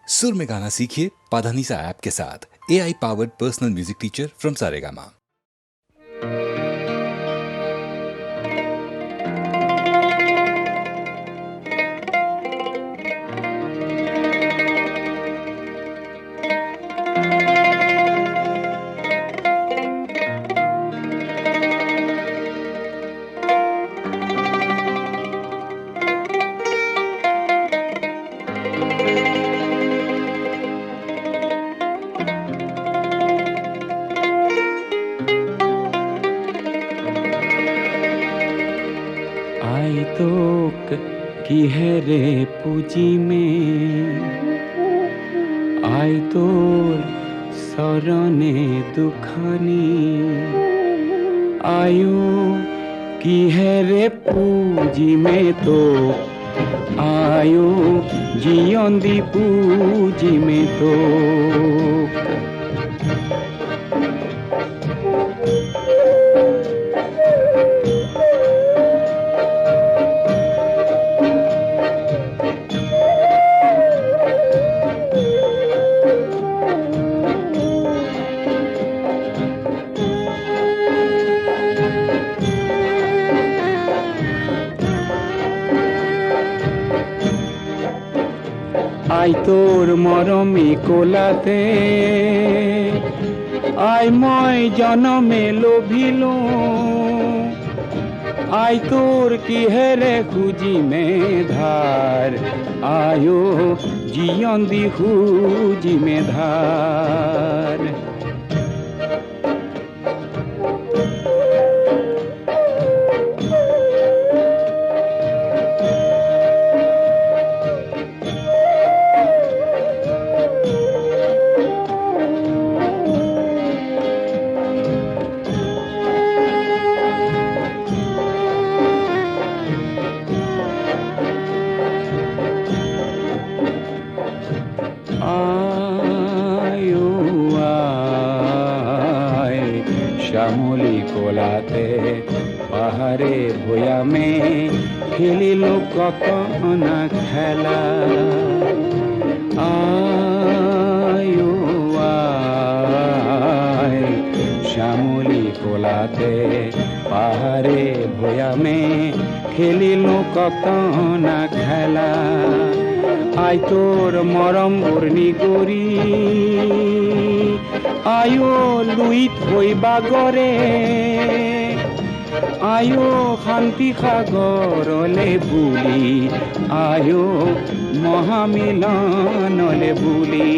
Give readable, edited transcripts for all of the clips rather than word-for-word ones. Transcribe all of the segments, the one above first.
सुर में गाना सीखिए पाधानीसा ऐप के साथ। AI powered personal music teacher from Saregama. তোক কিহেৰে পুজিমে আই তোৰ চৰণে দুখানি আয়ো কিহেৰে পুজিমে তোক আয়ো জীয়ন্দি পুজিমে তোক আই তোৰ মৰমী কোলাতে আই মই জনমে লোভিলো আই তোৰ কিহেৰে খুজিমে ধাৰ আয়ো জীয়ন্দি খুজিমে ধাৰ শ্যামলী কোলাতে পাহাড়ে ভয়ামে খেলিলো কত না খেলা আয়ো আয় শ্যামলী কোলাতে পাহাড়ে ভয়ামে খেলিলো কত না খেলা আই তোর মৰম বৰ্ণি কৰি আয়ো লুইত হৈ বাগৰে আয়ো শান্তি সাগৰলে বুলি আয়ো মহামিলনলে বুলি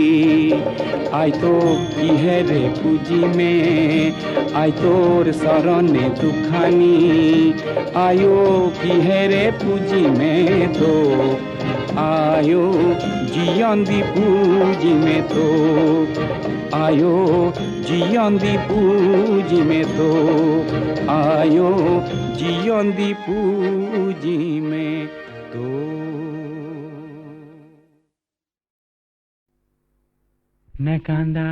আই তোক কিহেৰে পুজিমে আই তোৰ চৰণে দুখানি আয়ো কিহেৰে পুজিমে তোক আয়ো জীয়ন্দি পুজিমে তোক আয়ো জীয়ন্দি পুজিমে তোক আয়ো জীয়ন্দি পুজিমে তোক নেকান্দা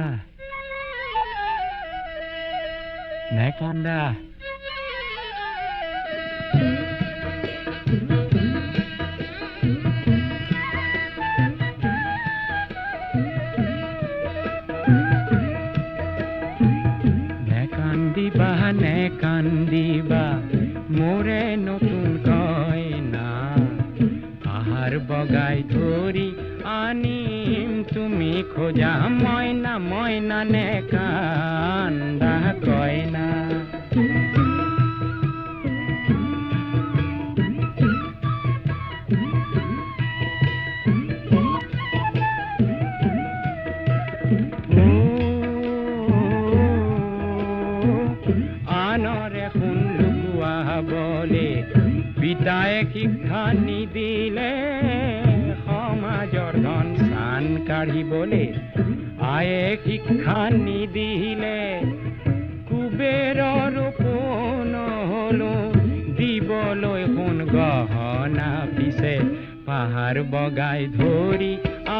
নেকান্দা কান্দিবা মোৰে নতুন কইনা আহাৰ বগাই ধৰি আনিম তুমি খোজা মইনা মইনা নে কান্দা কইনা পিতায়ে শিক্ষা নিদিলে সমাজৰ ধন চান কাঢ়িবলে আয়ে শিক্ষা নিদিলে কুবেৰৰ পোন হলো দিবলৈ সোণ গহনা পিছে পাহাৰ বগাই ধৰি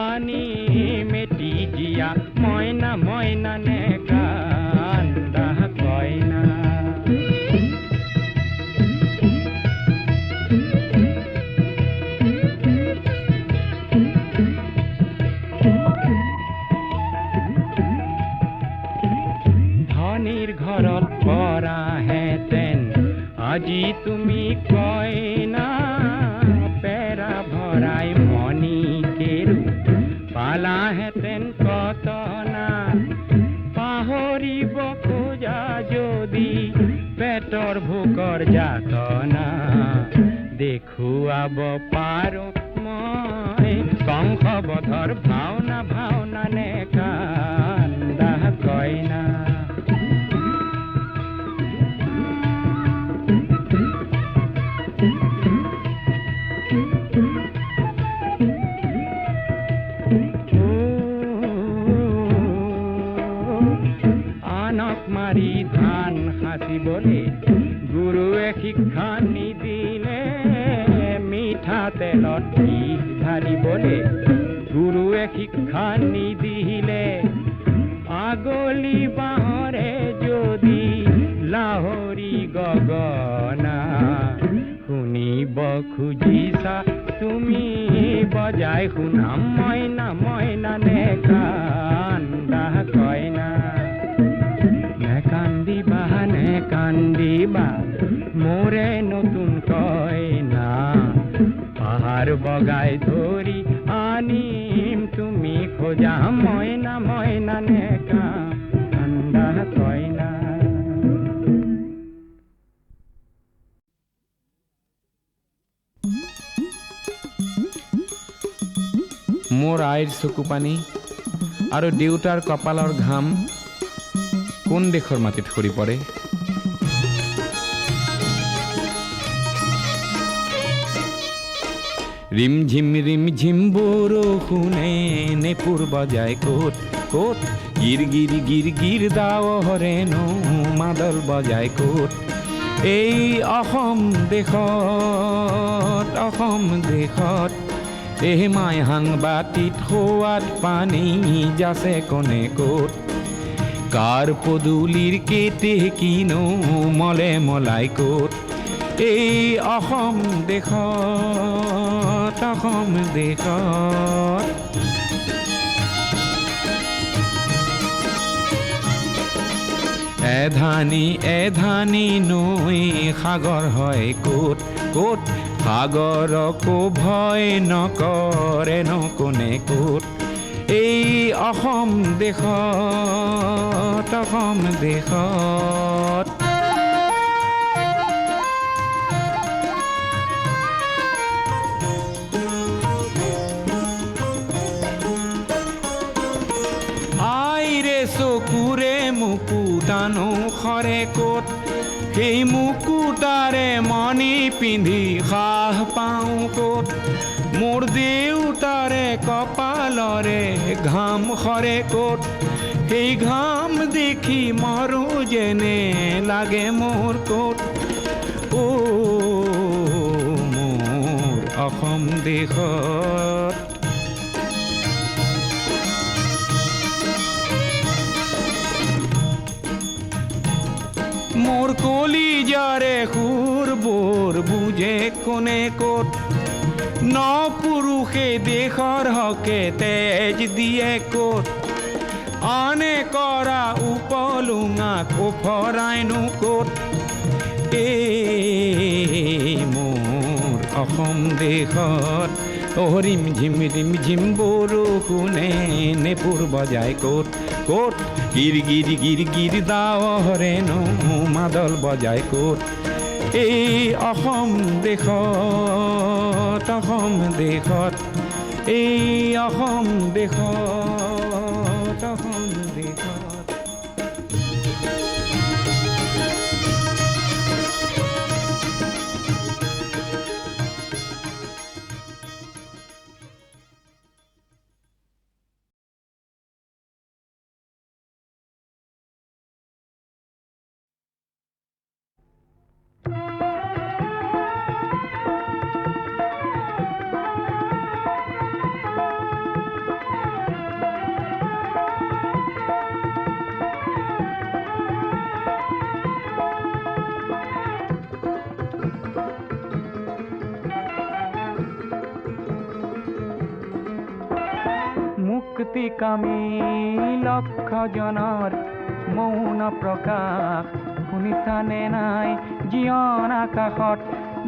আনি মেটি জিয়া মইনা মইনা নে কান্দা কইনা আজি তুমি কইনা পেৰা ভৰাই মণি কেৰু পালাহেঁতেন কতনা পাহৰিব খোজা যদি পেটৰ ভোকৰ যাতনা দেখুৱাব পাৰো মই কংসবধৰ ভাওনা ভাওনা নে কান্দা কইনা আনক মাৰি ধান সাঁচিবলে গুৰুৱে শিক্ষা নিদিলে মিঠাতেলত ঘি ঢালিবলে গুৰুৱে শিক্ষা নিদিলে আগলি বাঁহৰে যদি লাহৰি গগনা শুনিব খুজিছা তুমি বজাই শুনাম মইনা মইনা নে কান্দা কইনা নে কান্দিবা মোৰে নতুন কইনা পাহাৰ বগাই ধৰি আনিম তুমি খোজা মইনা মইনা নে কান্দা কইনা মোৰ আইৰ চকু পানী আৰু দেউতাৰ কপালৰ ঘাম কোন দেশৰ মাটিত সৰি পৰে ৰিমঝিম বৰষুণে নেপুৰ বজাই ক'ত ক'ত গিৰ গিৰ গিৰ গিৰ দাৱৰে নৌ মাদল বজাই ক'ত এই অসম দেশত এই মাই সাংবাতিত সোৱাদ পানী যাচে কোনে ক'ত কাৰ পদূলিৰ কেতে কিনো মলে মলাই ক'ত এই অসম দেশত এধানি নৈ সাগৰ হয় ক'ত ক'ত সাগৰকো ভয় নকৰে ন কোনে ক'ত এই অসম দেশত আইৰে চকুৰে মুকুতানো খৰে ক'ত সেই মুকুতাৰে মণি পিন্ধি সাহ পাওঁ ক'ত মোৰ দেউতাৰে কপালৰে ঘাম খৰে ক'ত সেই ঘাম দেখি মৰো যেনে লাগে মোৰ ক'ত মোৰ অসম দেশত মোৰ কলিজাৰে সুৰবোৰ বুজে কোনে ক'ত ন পুৰুষে দেশৰ হকে তেজ দিয়ে ক'ত আনে কৰা উপলুঙাক ওফৰাইনো ক'ত এই মোৰ অসম দেশত ৰিমঝিম বৰষুণে নেপুৰ বজাই ক'ত ক'ত গিৰ গিৰ গিৰ গিৰ দাৱৰে নৌ মাদল বজাই ক'ত এই অসম দেশত এই অসম দেশত মুক্তিকামী লক্ষ জনৰ মৌন প্ৰকাশ শুনিছানে নাই জীৱন আকাশত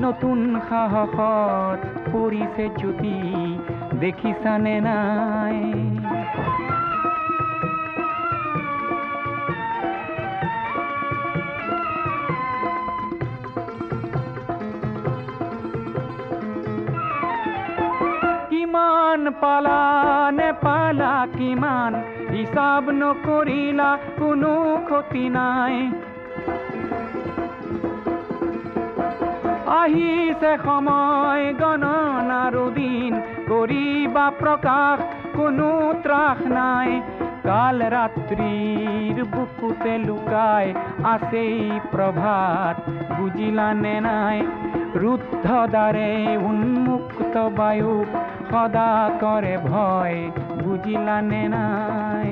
নতুন সাহসত পৰিছে জ্যোতি দেখিছানে নাই কিমান পালা নেপালা কিমান হিচাপ নকৰিলা কোনো ক্ষতি নাই আহিছে সময় গণনাৰো দিন কৰিবা প্ৰকাশ কোনো ত্ৰাস নাই কাল ৰাত্ৰিৰ বুকুতে লুকাই আছেই প্ৰভাত বুজিলানে নাই ৰুদ্ধ দ্বাৰে উন্মুক্ত বায়ুক সদা কৰে ভয় বুজিলানে নাই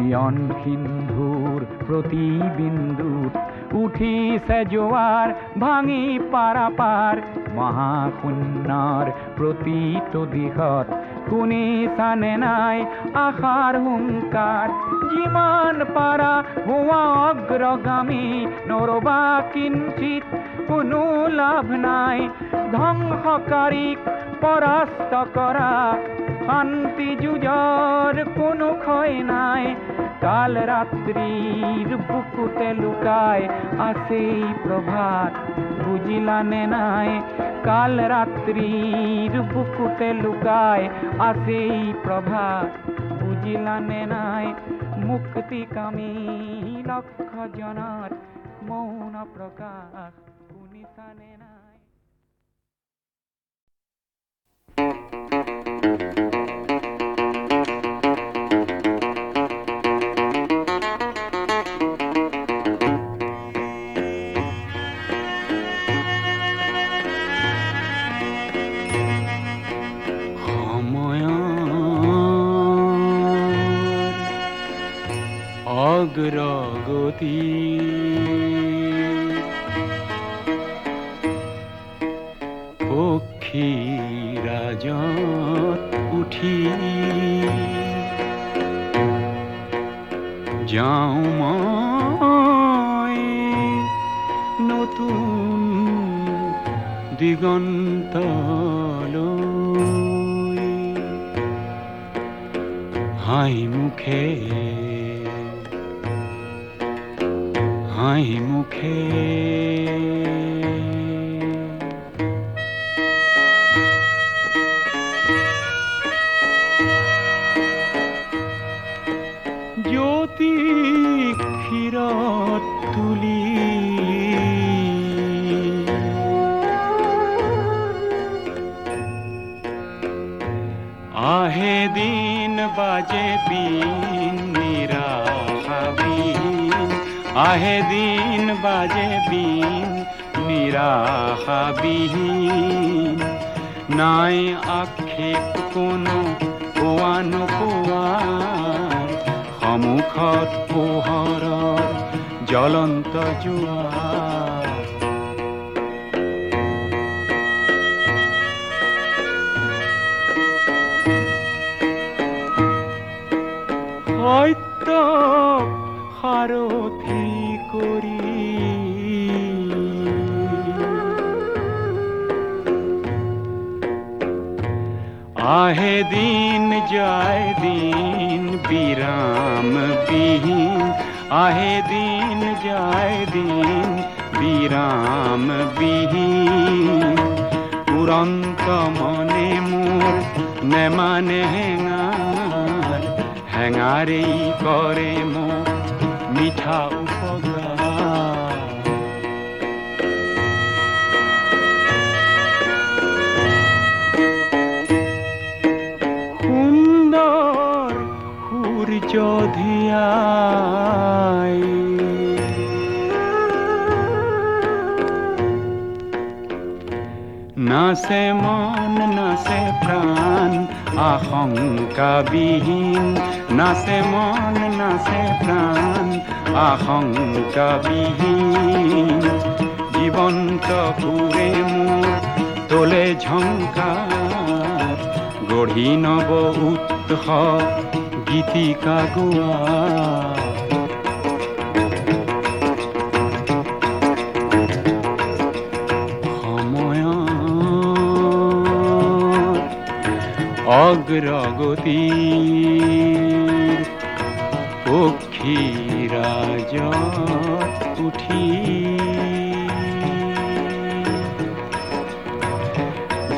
জীৱন সিন্ধুৰ প্ৰতি বিন্দুত উঠিছে জোৱাৰ ভাঙি পাৰাপাৰ মহাশূন্যৰ প্ৰতিটো দিশত শুনিছানে নাই আশাৰ হুংকাৰ যিমান পাৰা হোৱা অগ্ৰগামী নৰবা কিঞ্চিত কোনো লাভ নাই ধ্বংসকাৰীক পৰাস্ত কৰা শান্তি যুঁজৰ কোনো ক্ষয় নাই কাল ৰাত্ৰিৰ বুকুতে লুকাই আছেই প্ৰভাত বুজিলানে নাই কাল ৰাত্ৰিৰ বুকুতে লুকাই আছেই প্ৰভাত বুজিলানে নাই মুক্তিকামী লক্ষ জনত মৌন প্ৰকাশ শুনিছানে নাই অগ্ৰগতি পক্ষী ৰাজত উঠি যাওঁ মই নতুন দিগন্তলৈ হাঁহি মুখে হাঁহি মুখে জ্যোতি ক্ষীৰত তুলি আহে দিন বাজে বিন নিৰাশাবিহীন আহে দিন বাজে বিন নিৰাশাবিহীন নাই আক্ষেপ কোনো পোৱা নোপোৱাৰ সন্মুখত পোহৰৰ জ্বলন্ত জোৱাৰ সত্যক সাৰথি কৰি আহে দিন যায় দিন বিৰাম বিহীন আহে দিন যায় দিন বিৰাম বিহীন উৰন্ত মনে মোৰ নেমানে হেঙাৰ হেঙাৰেই কৰে মোক মিঠা উপকাৰ সুন্দৰ সূৰ্য ধিয়াই নাচে মন নাচে প্ৰাণ আশংকাবিহীন নাচে মন নাচে প্ৰাণ আশংকাবিহীন জীৱন্ত সুৰে মোৰ তোলে ঝংকাৰ গঢ়ি নব উৎসৱ গীতিকা গোৱা অগ্ৰগতিৰ পক্ষীৰাজত উঠি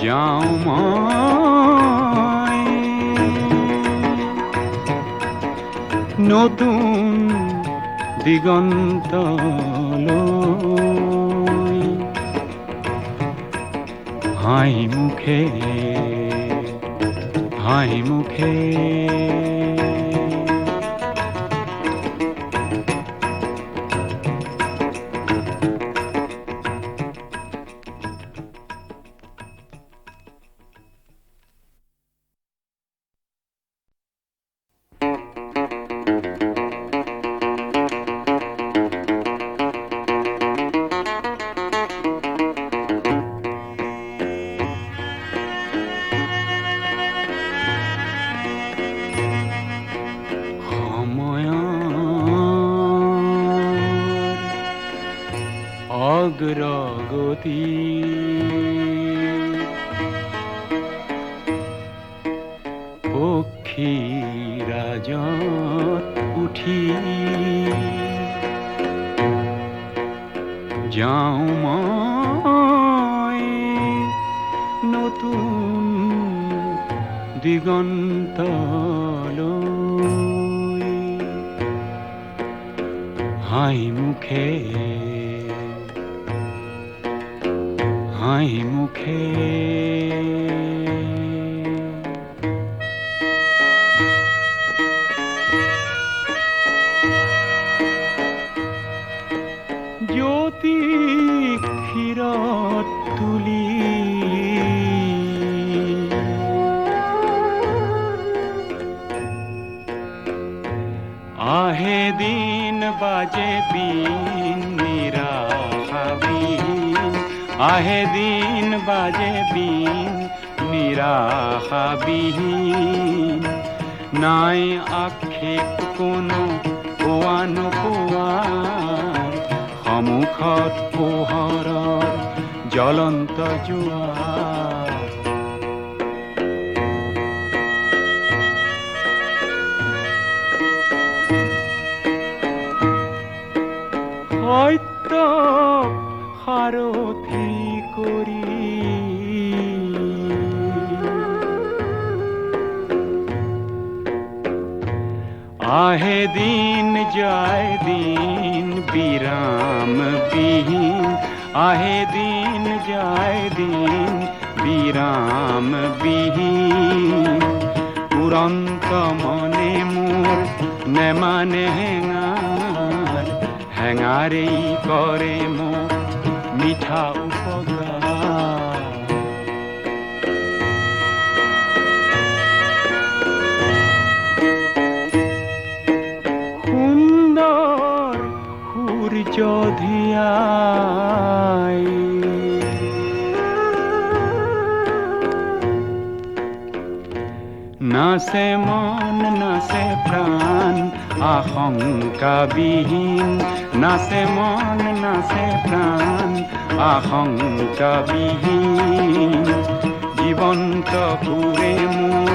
যাওঁ মই নতুন দিগন্তলৈ হাঁহি মুখে হাঁহি মুখে অগ্ৰগতি পক্ষীৰাজত উঠি যাওঁ মই নতুন দিগন্তলৈ হাঁহি মুখে হাঁহি মুখে জ্যোতি ক্ষীৰত তুলি আহে দিন বাজে বিন নিৰাশাবিহীন আহে দিন বাজে বিন নিৰাশাবিহীন নাই আক্ষেপ কোনো পোৱা নোপোৱাৰ সন্মুখত পোহৰৰ জ্বলন্ত জোৱাৰ সত্য সাৰথি কৰি আহে দিন যায় দিন বিৰাম বিহীন আহে দিন যায় দিন বিৰাম বিহীন উৰন্ত মনে মোৰ নেমানে হেঙাৰ হেঙাৰেই কৰে মোক মিঠা উপকাৰ সুন্দৰ সূৰ্য ধিয়াই নাচে মন নাচে প্ৰাণ আশংকাবিহীন নাচে মন নাচে প্ৰাণ আশংকাবিহীন জীৱন্ত সুৰে মোৰ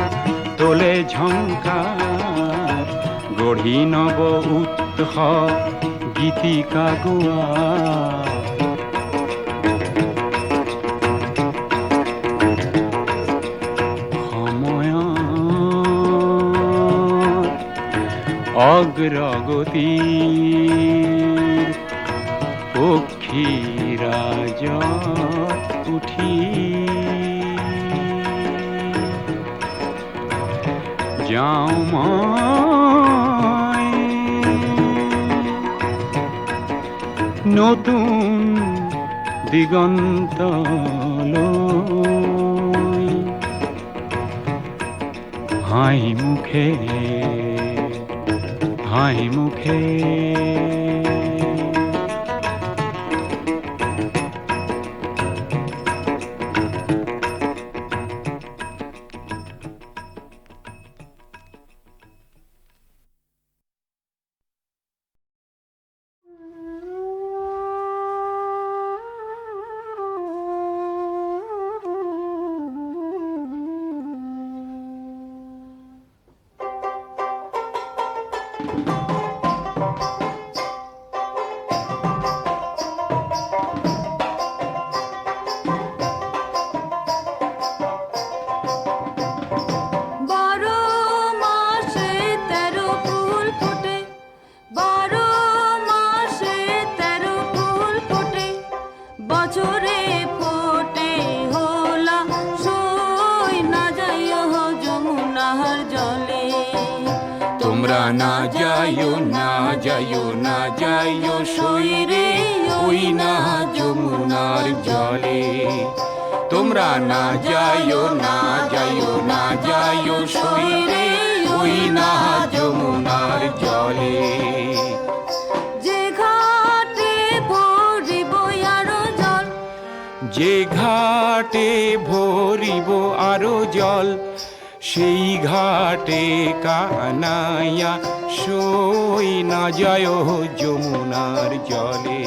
তোলে ঝংকাৰ গঢ়ি নব উৎসৱ গীতিকা গোৱা অগ্ৰগতিৰ পক্ষীৰাজত উঠি যাওঁ মই নতুন দিগন্তলৈ হাঁহি মুখে হাঁহি মুখে না যাইও না যাইও না যাইও সইরে ওই না যমুনার জলে তোমরা না যাইও না যাইও না যাইও সইরে ওই না যমুনার জলে যে ঘাটে ভরিব আরো জল যে ঘাটে ভরিব আরো জল সেই ঘাটে কানাইয়া সই না যায় যমুনার জলে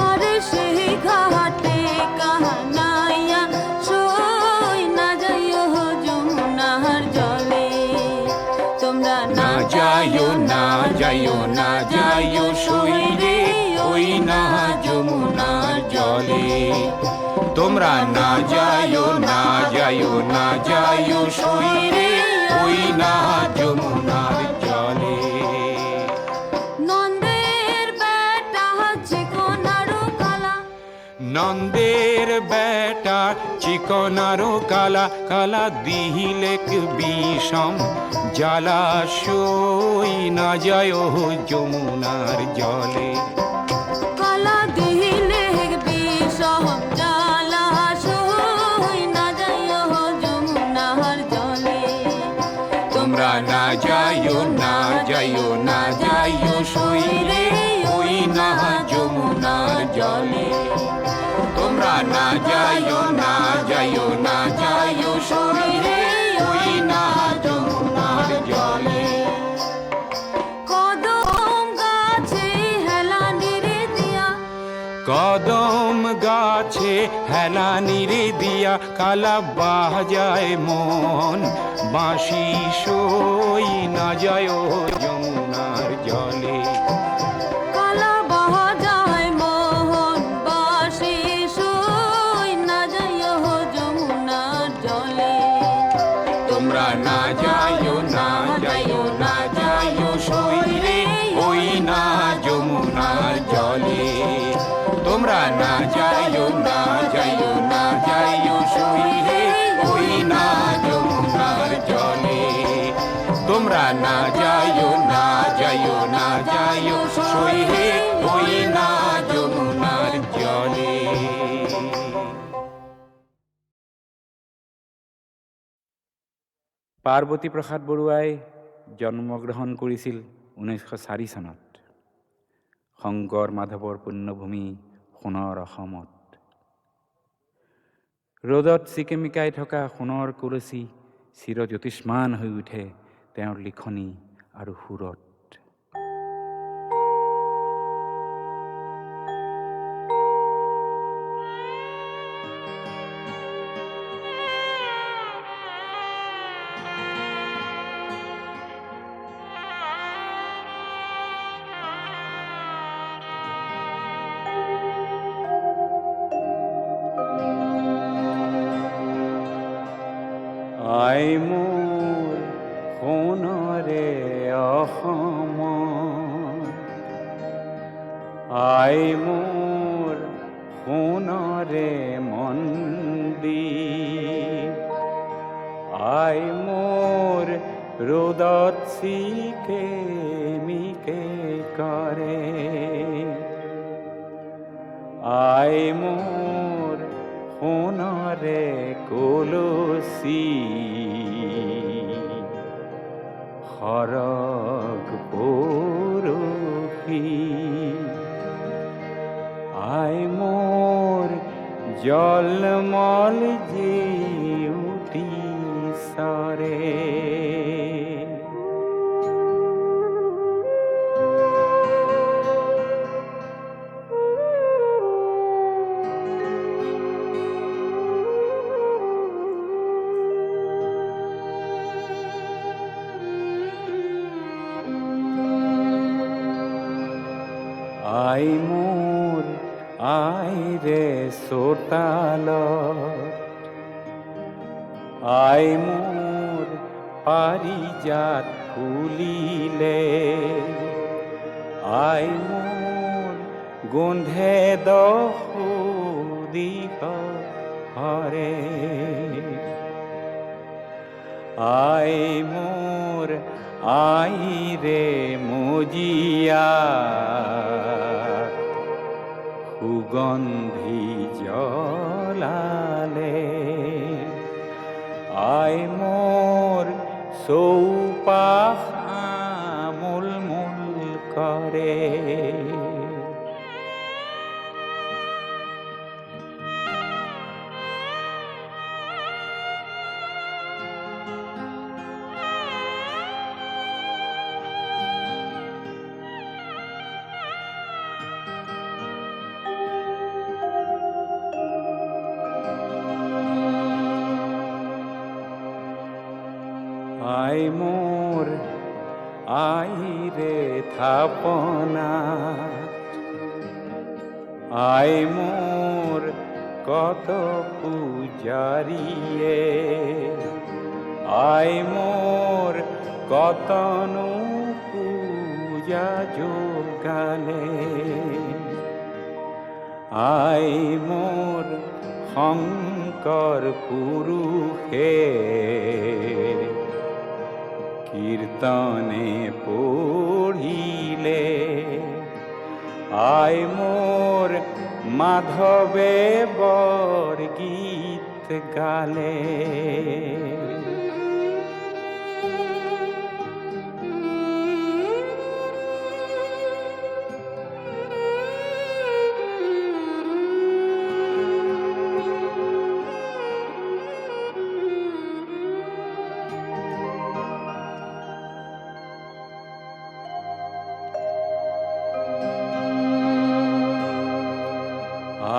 আরে সেই ঘাটে কানাইয়া সই না যাইও যমুনার জলে তোমরা না যাইও না যাইও না যাইও সইরে ওই না যমুনার জলে তোমরা না যাইও না যাইও না যাইও সইরে ওই না যমুনার জলে নন্দের বেটা চিকনারো কালা নন্দের বেটা চিকনারো কালা কালা দিহিলেক বিষম জ্বালা সই না যায় যমুনার জলে কালা দিলে বিষম জ্বালা সই না যাইও যমুনার জলে তোমরা না যাইও না যাইও না যাইও সইরে ওই না যমুনার জলে তোমরা না যাইও না যাইও না যাইও সইরে ওই না যমুনার জলে কদম গাছে হেলানিরে দিয়া কদম গাছে হেলানিরে দিয়া কালা বাজায় মন বাঁশি সই না যায় যমুনার জলে কালা বাজায় মোহন বাসি সই না যাইও যমুনার জলে তোমরা না যাইও না যাইও না যাইও সইরে ওই না যমুনার জলে তোমরা না যাইও না যাইও না যাইও সইরে ওই না যমুনার জলে তোমরা না যাইও না যাইও না যাইও সইরে ওই না যমুনার জলে পাৰ্বতী প্ৰসাদ বৰুৱাই জন্মগ্ৰহণ কৰিছিল 1904 চনত শংকৰ মাধৱৰ পুণ্যভূমি সোণৰ অসমত। ৰ'দত চিকেমিকাই থকা সোণৰ কলচী চিৰজ্যোতিষ্মান হৈ উঠে তেওঁৰ লিখনি আৰু সুৰত। আই মোৰ সোণৰে অসম, আই মোৰ সোণৰে মন্দিৰ, আই মোৰ ৰ'দত চিকেমিকে কৰে, আই মোৰ সোণৰে কলচী সৰগ পৰশী, আই মোৰ জলমল জিউতি চৰে, আই মোৰ আইৰে চোতালত, আই মোৰ পাৰিজাত ফুলিলে, আই মোৰ গোন্ধে দহদিশ হৰে, আই মোৰ আই ৰে মজিয়া সুগন্ধি জলালে আই মোৰ চৌপাশ আমোল মোল কৰে আই মোৰ আই ৰে থাপনা আই মোৰ কত পূজাৰিয়ে আই মোৰ কতনু পূজা যোগালে আই মোৰ শংকৰ পুৰুষে কীর্তনে পড়িলে আই মোর মাধবে বরগীত গালে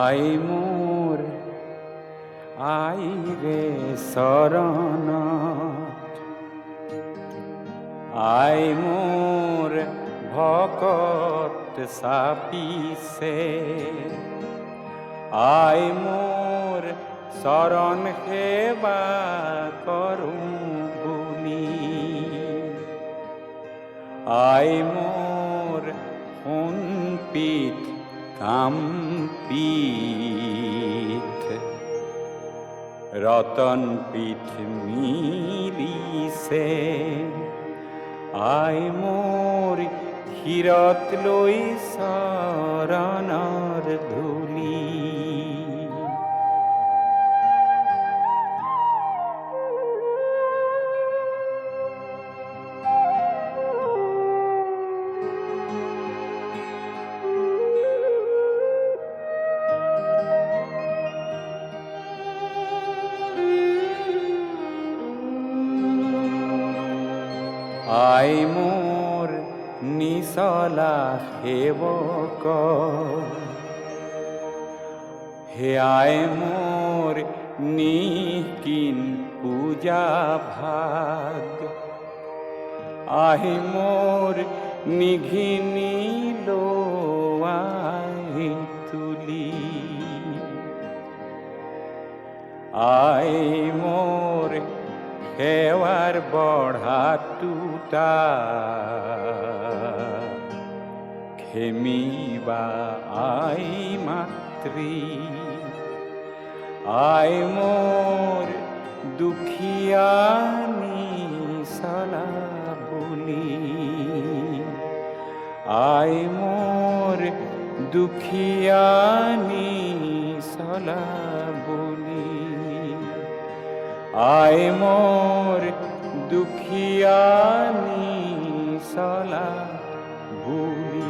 আই মোর আই রে শরণ আই মোর ভকত সাপিছে আই মোর শরণ সেবা করু বুলি আই মোর সোণপিঠ কামপিঠ রতন পিঠ মিলিছে আই মোর শিৰত লৈ চৰণৰ ধূলি আই মোৰ নিচলা সেৱক হে আই মোৰ নিকিন পূজা ভাগ আই মোৰ নিঘিনি লোৱাই তুলি আই মোৰ সেৱাৰ বঢ়া টুটা খেমিবা আই মাতৃ আই মোর দুখীয়া নিচলা বুলি আই মোর দুখীয়া নিচলা বুলি আই মোর দুখীয়া নিচলা বুলি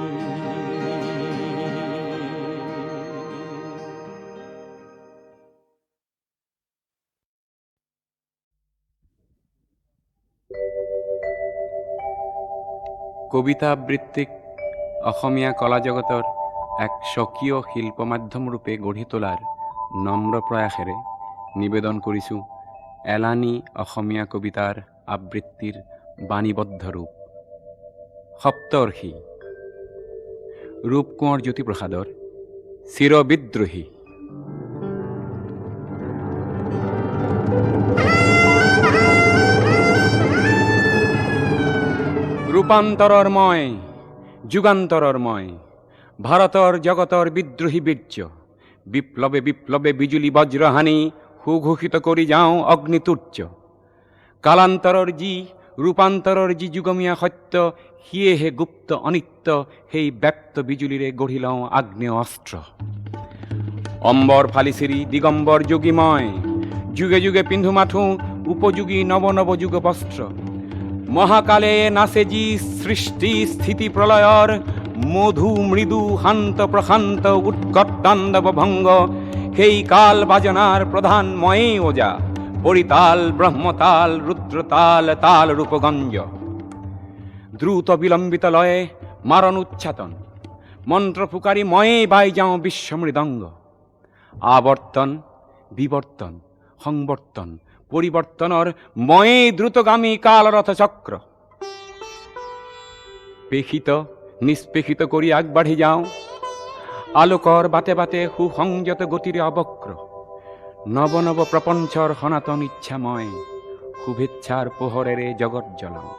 কবিতা আবৃত্তিক অসমীয়া কলা জগতৰ এক স্বকীয় শিল্প মাধ্যম ৰূপে গঢ়ি তোলাৰ নম্ৰ প্ৰয়াসেৰে নিবেদন কৰিছোঁ এলানি অসমীয়া কবিতাৰ আবৃত্তিৰ বাণীবদ্ধ ৰূপ সপ্তৰ্ষি ৰূপ কোঁৱৰ জ্যোতিপ্ৰসাদৰ চিৰবিদ্ৰোহী। ৰূপান্তৰৰ মই যুগান্তৰৰ মই ভাৰতৰ জগতৰ বিদ্ৰোহী বীৰ্য বিপ্লৱে বিপ্লৱে বিজুলী বজ্ৰহানি সুঘোষিত কৰি যাওঁ অগ্নিতুৰ্য কালান্তৰৰ যি ৰূপান্তৰৰ যি যুগমীয়া সত্য সিয়েহে গুপ্ত অনিত্য সেই ব্যক্ত বিজুলীৰে গঢ়ি লওঁ আগ্নেয় অস্ত্ৰ। অম্বৰ ফালিচিৰি দিগম্বৰ যোগীময়, যুগে যুগে পিন্ধো মাথো উপযোগী নৱ নৱ যুগ বস্ত্ৰ। মহাকালে নাচে যি সৃষ্টি স্থিতি প্ৰলয়ৰ, মধু মৃদু শান্ত প্ৰশান্ত উৎকট তাণ্ডৱ ভংগ, সেই কাল বাজনাৰ প্ৰধান ময়ে ওজা, পরিতাল ব্রহ্মতাল রুদ্রতাল তাল রূপগঞ্জ। দ্রুত বিলম্বিত লয়ে মারণ উচ্ছাতন, মন্ত্র ফুকারি ময়ে বাই যাও বিশ্ব মৃদঙ্গ। আবর্তন বিবর্তন সংবর্তন পৰিবৰ্তনৰ ময়ে দ্ৰুতগামী কালৰথ চক্ৰ। পেশিত নিষ্পেষিত কৰি আগবাঢ়ি যাওঁ, আলোকৰ বাটে বাটে সুসংযত গতিৰে অবক্ৰ। নব নব প্ৰপঞ্চৰ সনাতন ইচ্ছাময়, শুভেচ্ছাৰ পোহৰেৰে জগত জ্বলাওঁ।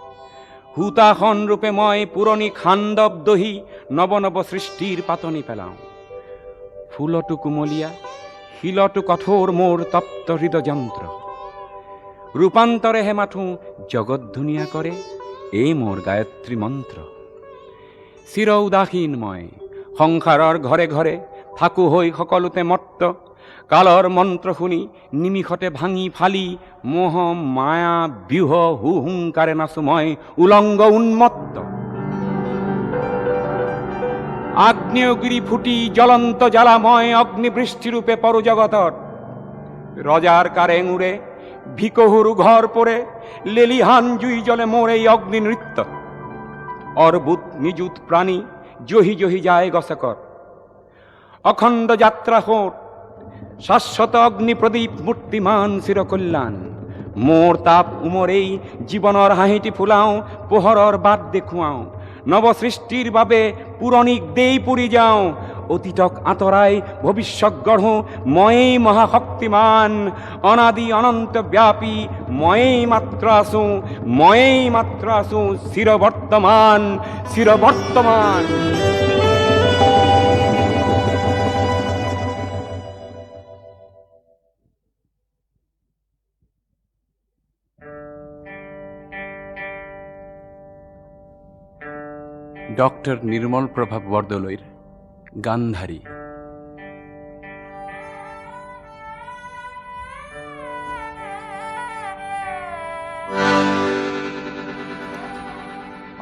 হুতাসন ৰূপে মই পুৰণি খাণ্ডৱ দহি নৱ নৱ সৃষ্টিৰ পাতনি পেলাওঁ। ফুলতো কুমলীয়া শিলতো কঠোৰ মোৰ তপ্ত হৃদযন্ত্ৰ, ৰূপান্তৰেহে মাথো জগত ধুনীয়া কৰে এই মোৰ গায়ত্ৰী মন্ত্ৰ। চিৰ উদাসীন মই সংসাৰৰ ঘৰে ঘৰে থাকো হৈ সকলোতে মত্ত, কালৰ মন্ত্ৰ শুনি নিমিষতে ভাঙি ফালি মোহ মায়া ব্যূহ হুহুংকাৰে নাচো মই উলংগ উন্মত্ত। আগ্নেয়গিরি ফুটি জ্বলন্ত জ্বালাময় অগ্নিবৃষ্টিরূপে পরজগতত। রজার কারেং উড়ে ভিকহুরু ঘর পড়ে লেলিহান জুই জলে মোর এই অগ্নি নৃত্য। অর্বুত নিযুত প্রাণী জহি জহি যায় গসকর, অখণ্ড যাত্রা হোট শাশ্বত অগ্নি প্রদীপ মূর্তিমান চিরকল্যাণ। মোর তাপ উমরেই জীবনৰ হাঁহিটি ফুলাওঁ, পোহৰৰ বাট দেখুৱাওঁ। নৱসৃষ্টিৰ বাবে পুৰণিক দেই পুৰি যাওঁ, অতীতক আঁতৰাই ভৱিষ্যত গঢ়ো ময়েই মহাশক্তিমান। অনাদি অনন্ত ব্যাপী ময়েই মাত্ৰ আছো, ময়েই মাত্ৰ আছো চিৰবৰ্তমান চিৰবৰ্তমান। ডক্টৰ নিৰ্মল প্ৰভাব বৰদলৈৰ গান্ধাৰী।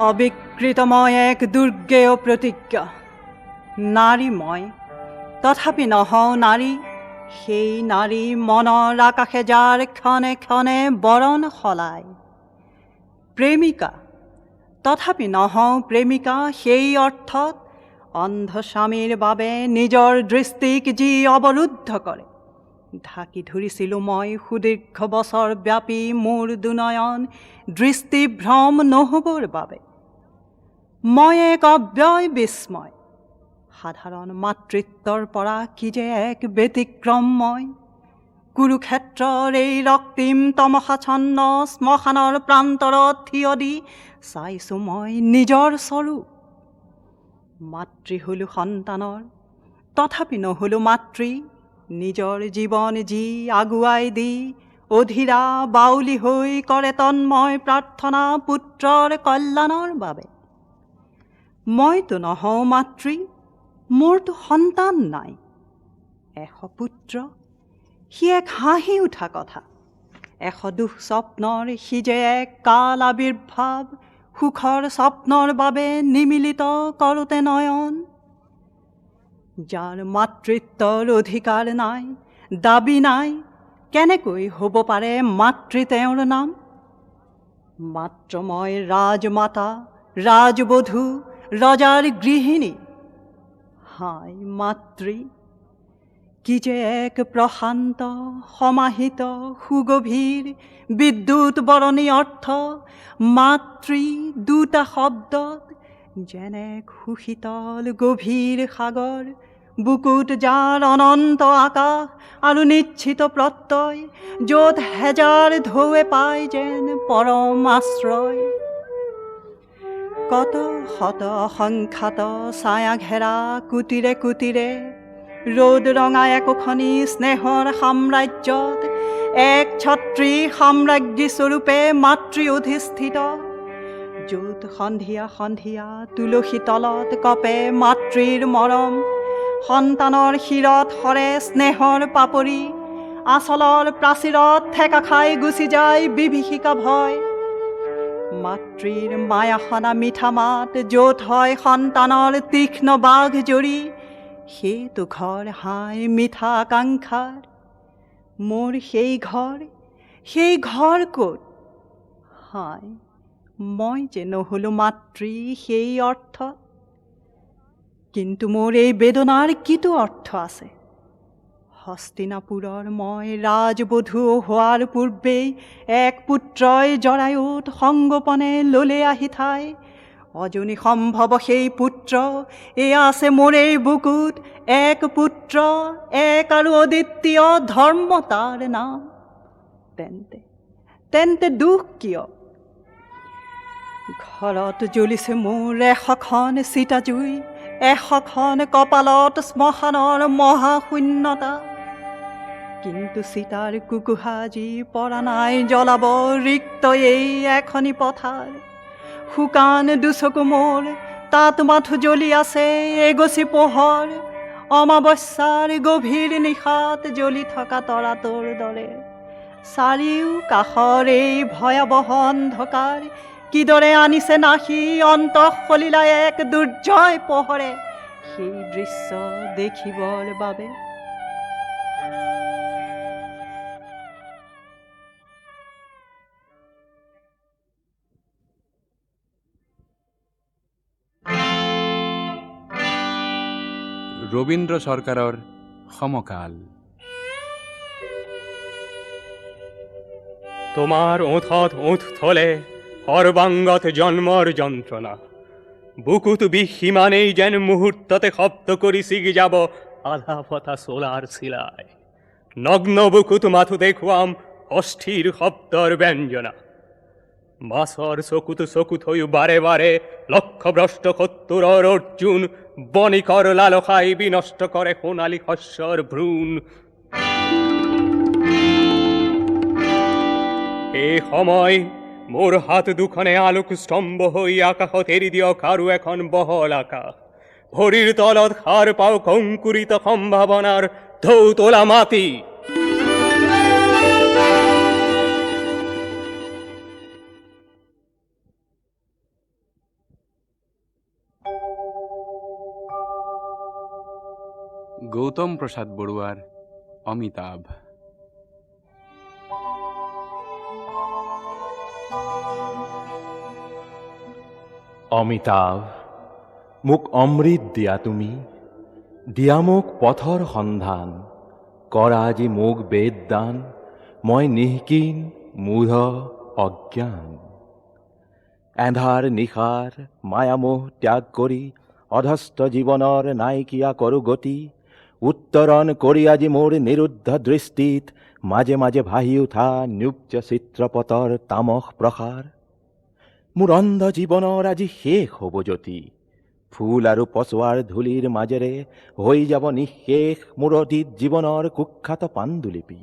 অবিকৃতময় এক দুৰ্গেয় প্ৰতিজ্ঞা। নাৰী মই তথাপি নহওঁ নাৰী, সেই নাৰী মনৰ আকাশে যাৰ ক্ষণে ক্ষণে বৰণ সলায়। প্ৰেমিকা তথাপি নহওঁ প্ৰেমিকা, সেই অৰ্থত অন্ধ স্বামীৰ বাবে নিজৰ দৃষ্টিক যি অৱৰুদ্ধ কৰে। ঢাকি ধৰিছিলোঁ মই সুদীৰ্ঘ বছৰ ব্যাপী মোৰ দুনয়ন দৃষ্টিভ্ৰম নহ'বৰ বাবে। মই এক অব্যয় বিস্ময়, সাধাৰণ মাতৃত্বৰ পৰা কি যে এক ব্যতিক্ৰম মই। কুৰুক্ষেত্ৰৰ এই ৰক্তিম তমসাচ্ছন্ন শ্মশানৰ প্ৰান্তৰত থিয় দি চাইছোঁ মই নিজৰ স্বৰূপ। মাতৃ হলো সন্তানৰ, তথাপি নহলো মাতৃ। নিজৰ জীৱন যি আগুৱাই দি অধীৰা বাউলী হৈ কৰে তন্ময় প্ৰাৰ্থনা পুত্ৰৰ কল্যাণৰ বাবে। মইতো নহওঁ মাতৃ, মোৰতো সন্তান নাই। এশ পুত্ৰ সি এক হাঁহি উঠা কথা, এশ দুঃস্বপ্নৰ সি যে এক কাল আবিৰ্ভাৱ। সুখৰ স্বপ্নৰ বাবে নিমিলিত কৰোঁতে নয়ন। যাৰ মাতৃত্বৰ অধিকাৰ নাই, দাবী নাই, কেনেকৈ হ'ব পাৰে মাতৃ তেওঁৰ নাম? মাত্ৰ মই ৰাজমাতা ৰাজবধূ ৰজাৰ গৃহিণী। হায় মাতৃ, কি যে এক প্ৰশান্ত সমাহিত সুগভীৰ বিদ্যুৎ বৰণী অৰ্থ। মাতৃ দুটা শব্দত যেন এক সুশীতল গভীৰ সাগৰ। বুকুত যাৰ অনন্ত আকাশ আৰু নিশ্চিত প্ৰত্যয়, য'ত হেজাৰ ঢৌৱে পায় যেন পৰম আশ্ৰয়। কত শত অসংখ্যাত ছায়া ঘেৰা কুটিৰে কুটিৰে ৰ'দ ৰঙা একোখনি স্নেহৰ সাম্ৰাজ্যত এক ছত্ৰী সাম্ৰাজ্ঞী স্বৰূপে মাতৃ অধিষ্ঠিত। য'ত সন্ধিয়া সন্ধিয়া তুলসী তলত কপে মাতৃৰ মৰম, সন্তানৰ শিৰত সৰে স্নেহৰ পাপৰি, আচলৰ প্ৰাচীৰত ঠেকা খাই গুচি যায় বিভীষিকা ভয়। মাতৃৰ মায়াসনা মিঠা মাত য'ত হয় সন্তানৰ তীক্ষ্ণ বাঘ জৰি, সেইটো ঘৰ হাই মিঠা আকাংক্ষাৰ। মোৰ সেই ঘৰ ক'ত? হাই, মই যে নহ'লো মাতৃ সেই অৰ্থত। কিন্তু মোৰ এই বেদনাৰ কিটো অৰ্থ আছে? হস্তিনাপুৰৰ মই ৰাজবধূ হোৱাৰ পূৰ্বেই এক পুত্ৰই জৰায়ুত সংগোপনে ল'লে আহি ঠাই। অজনী সম্ভৱ সেই পুত্ৰ, এয়া আছে মোৰ এই বুকুত এক পুত্ৰ, এক আৰু অদ্বিতীয় ধৰ্ম তাৰ নাম। তেন্তে দুখ কিয়? ঘৰত জ্বলিছে মোৰ এশখন চিতা জুই, এশখন কপালত শ্মশানৰ মহাশূন্যতা। কিন্তু চিতাৰ কুকুহা যি পৰা নাই জ্বলাব ৰিক্ত এই এখনি পথাৰ। শুকান দুচকু মোৰ, তাত মাথো জ্বলি আছে এগছি পোহৰ। অমাৱস্যাৰ গভীৰ নিশাত জ্বলি থকা তৰাটোৰ দৰে চাৰিও কাষৰ এই ভয়াৱহ অন্ধকাৰ কিদৰে আনিছে নাহি অন্তঃসলিলা এক দুৰ্জয় পোহৰে সেই দৃশ্য দেখিবৰ বাবে। ৰবীন্দ্ৰ চৰকাৰৰ সমকাল। তোমার ওঁথত ওঁথ থলে সর্বাঙ্গত জন্মর যন্ত্রণা, বুকুত বিহিমানেই যেন মুহূর্ততে শব্দ করি সিগি যাব আধা পথা সোলার শিলায়। নগ্ন বুকুত মাথু দেখুয়াম অস্থির শব্দর ব্যঞ্জনা। মাছর চকুত হই বারে বারে লক্ষ্যভ্রষ্ট শত্ৰুৰৰ অৰ্জুন, বণিকৰ লালসাই বিনষ্ট কৰে সোণালী শস্যৰ ভ্ৰূণ। এই সময় মোৰ হাত দুখনে আলোক স্তম্ভ হৈ আকাশত এৰি দিয়ক আৰু এখন বহল আকাশ। ভৰিৰ তলত সাৰ পাওঁ কংকুৰিত সম্ভাৱনাৰ ঢৌ তোলা মাটি। গৌতম প্ৰসাদ বৰুৱাৰ অমিতাভ। অমিতাভ, মোক অমৃত দিয়া তুমি, দিয়া মোক পথৰ সন্ধান, কৰা আজি মোক বেদদান, মই নিঃকিন মূঢ় অজ্ঞান। এন্ধাৰ নিশাৰ মায়ামোহ ত্যাগ কৰি অধস্থ জীৱনৰ নাইকিয়া কৰো গতি। উত্তৰণ কৰি আজি মোৰ নিৰুদ্ধ দৃষ্টিত মাজে মাজে ভাহি উঠা ন্যূব্জ চিত্ৰপটৰ তামস প্ৰসাৰ। মোৰ অন্ধ জীৱনৰ আজি শেষ হ'ব জ্যোতি, ফুল আৰু পচোৱাৰ ধূলিৰ মাজেৰে হৈ যাব নিঃশেষ মোৰ অতীত জীৱনৰ কুখ্যাত পাণ্ডুলিপি।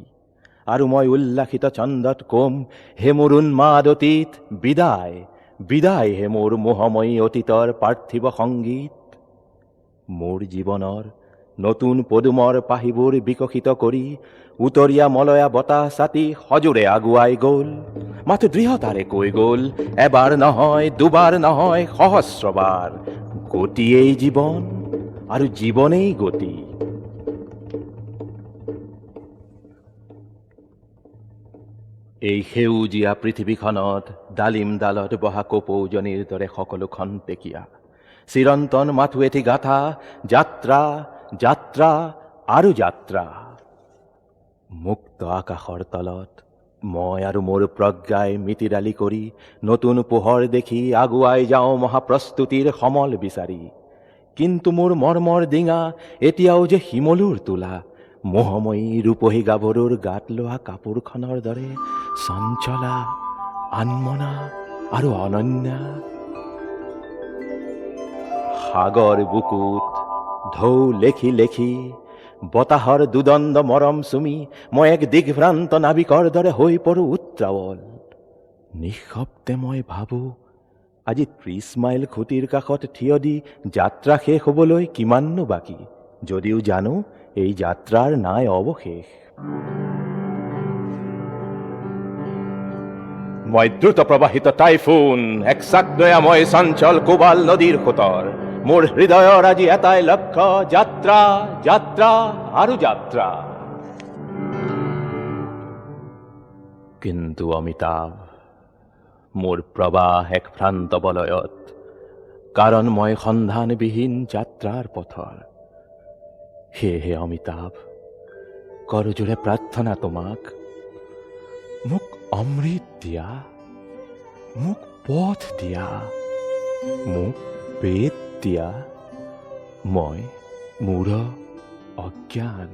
আৰু মই উল্লাসিত ছন্দত কম, হে মোৰ উন্মাদ অতীত বিদায়, বিদায় হে মোৰ মোহময়ী অতীতৰ পাৰ্থিৱ সংগীত। মোৰ জীৱনৰ নতুন পদুমৰ পাহিবোৰ বিকশিত কৰি উতৰীয়া মলয়া বতাহ ছাতি সজোৰে আগুৱাই গ'ল। মাথো দৃঢ়তাৰে কৈ গ'ল, এবাৰ নহয় দুবাৰ নহয় সহস্ৰবাৰ, গতিয়েই জীৱন আৰু জীৱনেই গতি। এই সেউজীয়া পৃথিৱীখনত ডালিম ডালত বহা কপৌজনীৰ দৰে সকলো খন্তেকীয়া চিৰন্তন মাথো এটি গাথা, যাত্ৰা যাত্ৰা আৰু যাত্ৰা। মুক্ত আকাশৰ তলত মই আৰু মোৰ প্ৰজ্ঞাই মিতিৰালি কৰি নতুন পোহৰ দেখি আগুৱাই যাওঁ মহাপ্ৰস্তুতিৰ সমল বিচাৰি। কিন্তু মোৰ মৰ্মৰ ডিঙা এতিয়াও যে শিমলুৰ তোলা, মোহময়ী ৰূপহী গাভৰুৰ গাত লোৱা কাপোৰখনৰ দৰে চঞ্চলা, আনমনা আৰু অনন্যা। সাগৰ বুকুত ঢৌ লেখি লেখি বতাহৰ দুদণ্ড মৰম চুমি মই এক দিগ্ভ্ৰান্ত নাবিকৰ দৰে হৈ পৰো উত্ৰাৱল। নিঃশব্দে মই ভাবোঁ আজি ৩০ মাইল খুঁটিৰ কাষত থিয় দি যাত্ৰা শেষ হ'বলৈ কিমাননো বাকী, যদিও জানো এই যাত্ৰাৰ নাই অৱশেষ। মই দ্ৰুত প্ৰবাহিত টাইফুন, এক চাকদয়াময় চঞ্চল কোবাল নদীৰ সোঁতৰ। মোৰ হৃদয়ৰ আজি এটাই লক্ষ্য, যাত্ৰা যাত্ৰা আৰু যাত্ৰা। কিন্তু অমিতাভ, মোৰ প্ৰবাহ এক ভ্ৰান্ত বলয়ত, কাৰণ মই সন্ধানবিহীন যাত্ৰাৰ পথৰ। সেয়েহে অমিতাভ, কৰজোৰে প্ৰাৰ্থনা তোমাক, মোক অমৃত দিয়া, মোক পথ দিয়া, মোক বেদ দিয়া। মই মূঢ় অজ্ঞান।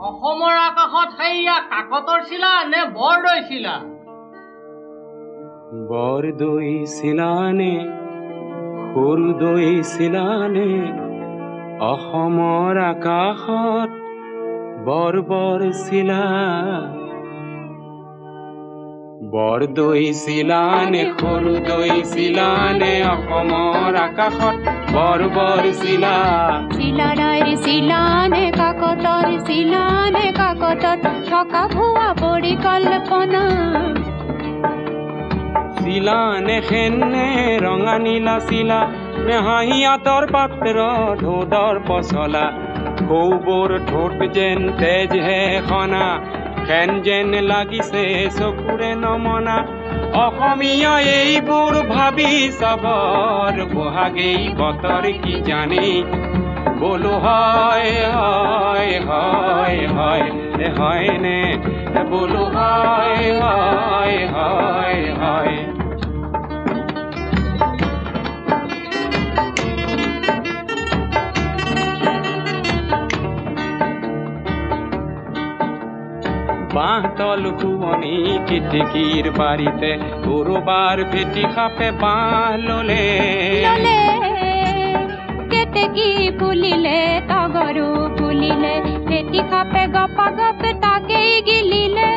অসমৰ আকাশত সেইয়া কাকতৰ চিলা নে বৰদৈ চিলা? বৰদৈ চিলানে সৰুদৈ চিলানে, অসমৰ আকাশত বৰ্বৰ চিলা বৰদৈ চিলা নে সৰু দৈ চিলা নে অসমৰ আকাশত বৰ্বৰ চিলা চিলাৰাইৰ চিলানে কাকতৰ চিলানে কাকতত থকা ভুৱা পৰিকল্পনা চিলা নে খেনে ৰঙা নীলা চিলা নে হাঁহিয়াতৰ পাত্ৰ ঢোদৰ পচলা সৌবোৰ ঠোঁট যেন তেজ হে খনা খেন যেন লাগিছে চকুৰে নমনা অসমীয়া এইবোৰ ভাবি চাবৰ বহাগেই বতৰ কি জানি বোলো হয় হয় হয় হয় হয় নে বোলো হয় হয় হয় হয় বাঁহতল শুৱনি কিটিকিৰ বাৰীতে গৰুবাৰ ভেটি খাপে বাঁহ ললে ললে কেতেকী ফুলিলে তগৰু ফুলিলে ভেটি খাপে গপা গপ তাকেই গিলিলে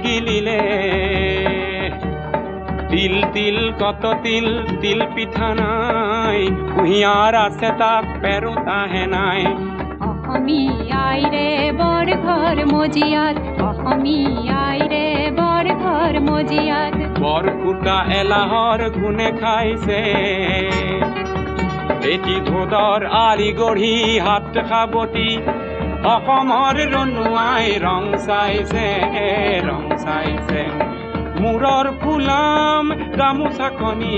গিলিলে তিল তিল কত তিল তিল পিঠা নাই কুঁহিয়াৰ আছে তাক পেৰোতাহে নাই অসমীয়াই ৰে বৰ ঘৰ মজিয়াত অসমীয়াই ৰে বৰ ঘৰ মজিয়াত বৰকুটা এলাহৰ ঘুনে খাইছে এটি ধোদৰ আলি গঢ়ি হাত খাবতি অসমৰ ৰনুৱাই ৰং চাইছে মূৰৰ ফুলাম গামোচাখনি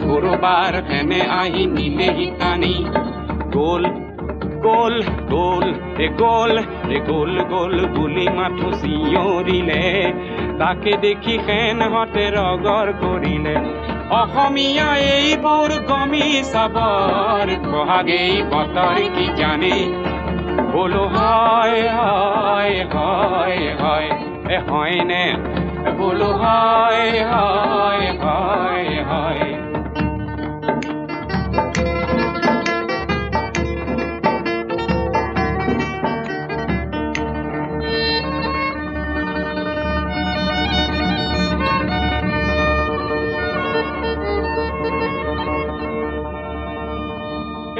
কৰবাৰ ফেনে আহি নিলেহি টানি গ'ল গ'ল গ'ল গ'ল গ'ল গ'ল বুলি মাথো চিঞৰিলে তাকে দেখি সেনহঁতে ৰগৰ কৰিলে অসমীয়া এইবোৰ গমি চাবৰ বহাগেই বতৰ কি জানে বোলো হয় হয় হয় হয় হয়নে বোলো হয় হয় হয় হয়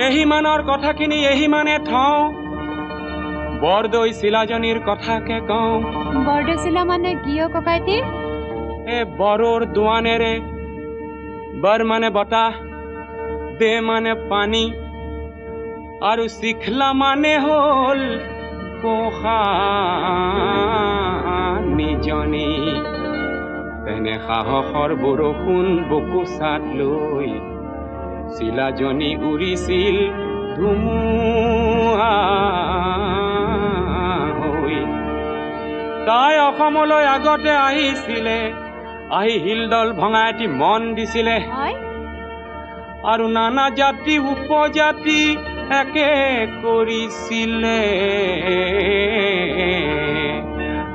এহিমানৰ কথাখিনি এহিমানে থওঁ বৰদৈ চিলাজনীৰ কথাকে কওঁ বৰদৈ চিলা মানে কি অ' ককাইটি বৰৰ দোৱানেৰে বৰ মানে বতাহ দে মানে পানী আৰু চিখলা মানে হ'ল কোষানীজনী তেনে সাহসৰ বৰষুণ বুকু চাট লৈ চিলাজনী উৰিছিল ধুমুহা হৈ তাই অসমলৈ আগতে আহিছিলে আহি শিলডল ভঙা এটি মন দিছিলে আৰু নানা জাতি উপজাতি একে কৰিছিলে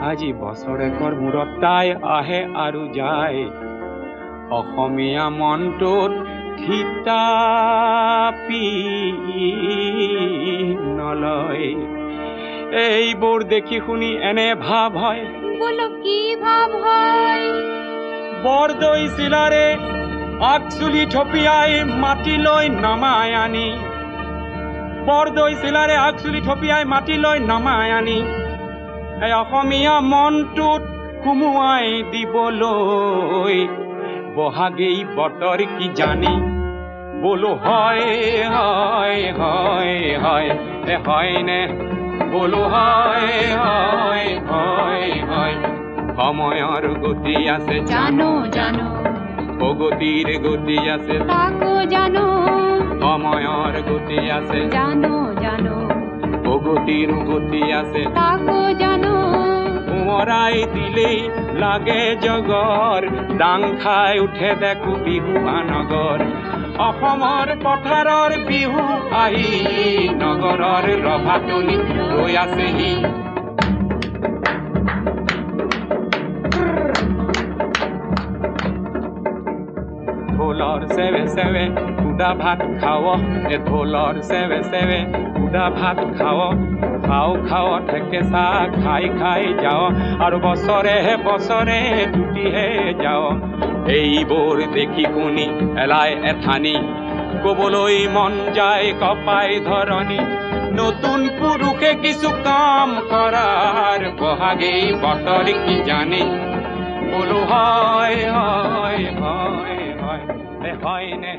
আজি বছৰেকৰ মূৰত তাই আহে আৰু যায় অসমীয়া মনটোত থিতাপি নলয় এইবোৰ দেখি শুনি এনে ভাৱ হয় বোলো কি ভাৱ হয় বৰদৈ চিলাৰে আগচুলি থপিয়াই মাটিলৈ নমাই আনি বৰদৈ চিলাৰে আগচুলি থপিয়াই মাটিলৈ নমাই আনি এই অসমীয়া মনটোত সুমুৱাই দিবলৈ বহাগেই বতৰ কি জানি বোলো হয় হয় হয় হয় হয়নে বোলো হয় হয় হয় হয় সময়ৰ গতি আছে জানো জানো প্ৰগতিৰ গতি আছে তাকো জানো সময়ৰ গতি আছে জানো জানো প্ৰগতিৰ গতি আছে তাকো জানো সোঁৱৰাই দিলেই লাগে জগৰ ডাং খাই উঠে দেখো বিহু নগৰ অসমৰ পথাৰৰ বিহু আহি নগৰৰ ৰভাতলিত ৰৈ আছেহি ঢোলৰ সেবে সেবে সুদা ভাত খাও এ ঢোলৰ সেবে সেবে সুদা ভাত খাও খাও খাও ঠেকেচা খাই খাই যাও আৰু বছৰে বছৰে টুটিহে যাও এইবোৰ দেখি শুনি এলাই এঠানি ক'বলৈ মন যায় কপাই ধৰণী নতুন পুৰুষে কিছু কাম কৰাৰ বহাগেই বতৰ কি জানে বোলো হয় হয় হয় হয় হয় নে